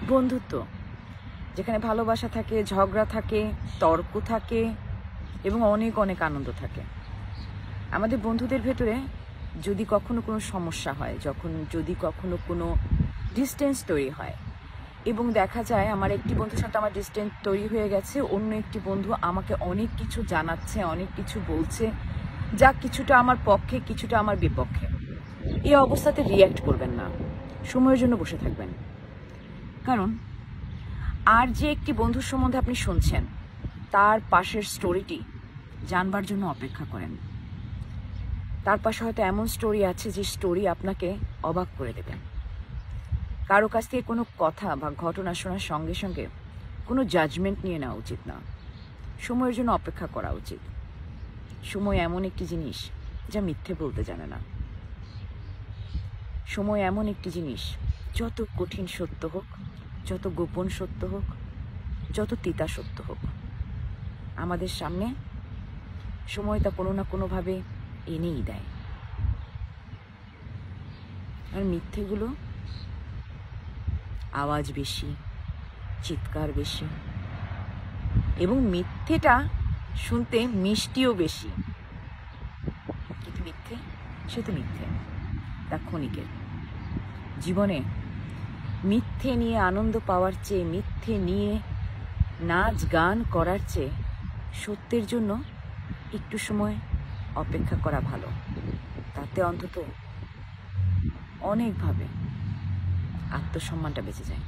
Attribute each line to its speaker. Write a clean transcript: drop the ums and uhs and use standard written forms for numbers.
Speaker 1: বন্ধুত্ব, যেখানে ভালোবাসা থাকে, ঝগড়া থাকে, তর্ক থাকে এবং অনেক অনেক আনন্দ থাকে। আমাদের বন্ধুদের ভেতরে যদি কখনো কোনো সমস্যা হয়, যদি কখনো কোনো ডিস্টেন্স তৈরি হয় এবং দেখা যায় আমার একটি বন্ধুর সাথে আমার ডিস্টেন্স তৈরি হয়ে গেছে, অন্য একটি বন্ধু আমাকে অনেক কিছু জানাচ্ছে, অনেক কিছু বলছে, যা কিছুটা আমার পক্ষে কিছুটা আমার বিপক্ষে, এই অবস্থাতে রিয়্যাক্ট করবেন না, সময়ের জন্য বসে থাকবেন। কারণ আর যে একটি বন্ধুর সম্বন্ধে আপনি শুনছেন তার পাশের স্টোরিটি জানবার জন্য অপেক্ষা করেন। তার পাশে হয়তো এমন স্টোরি আছে যে স্টোরি আপনাকে অবাক করে দেবে। কারো কাছ থেকে কোনো কথা বা ঘটনা শোনার সঙ্গে সঙ্গে কোনো জাজমেন্ট নিয়ে নেওয়া উচিত না, সময়ের জন্য অপেক্ষা করা উচিত। সময় এমন একটি জিনিস যা মিথ্যে বলতে জানে না। সময় এমন একটি জিনিস, যত কঠিন সত্য হোক, যত গোপন সত্য হোক, যত তিতা সত্য হোক, আমাদের সামনে সময় তা কোনো না কোনোভাবে এনেই দেয়। আর মিথ্যেগুলো আওয়াজ বেশি, চিৎকার বেশি, এবং মিথ্যেটা শুনতে মিষ্টিও বেশি, কিন্তু মিথ্যে সে তো মিথ্যে, তা ক্ষণিকের। জীবনে মিথ্যে নিয়ে আনন্দ পাওয়ার চেয়ে, মিথ্যে নিয়ে নাচ গান করার চেয়ে সত্যের জন্য একটু সময় অপেক্ষা করা ভালো। তাতে অন্তত অনেকভাবে আত্মসম্মানটা বেঁচে যায়।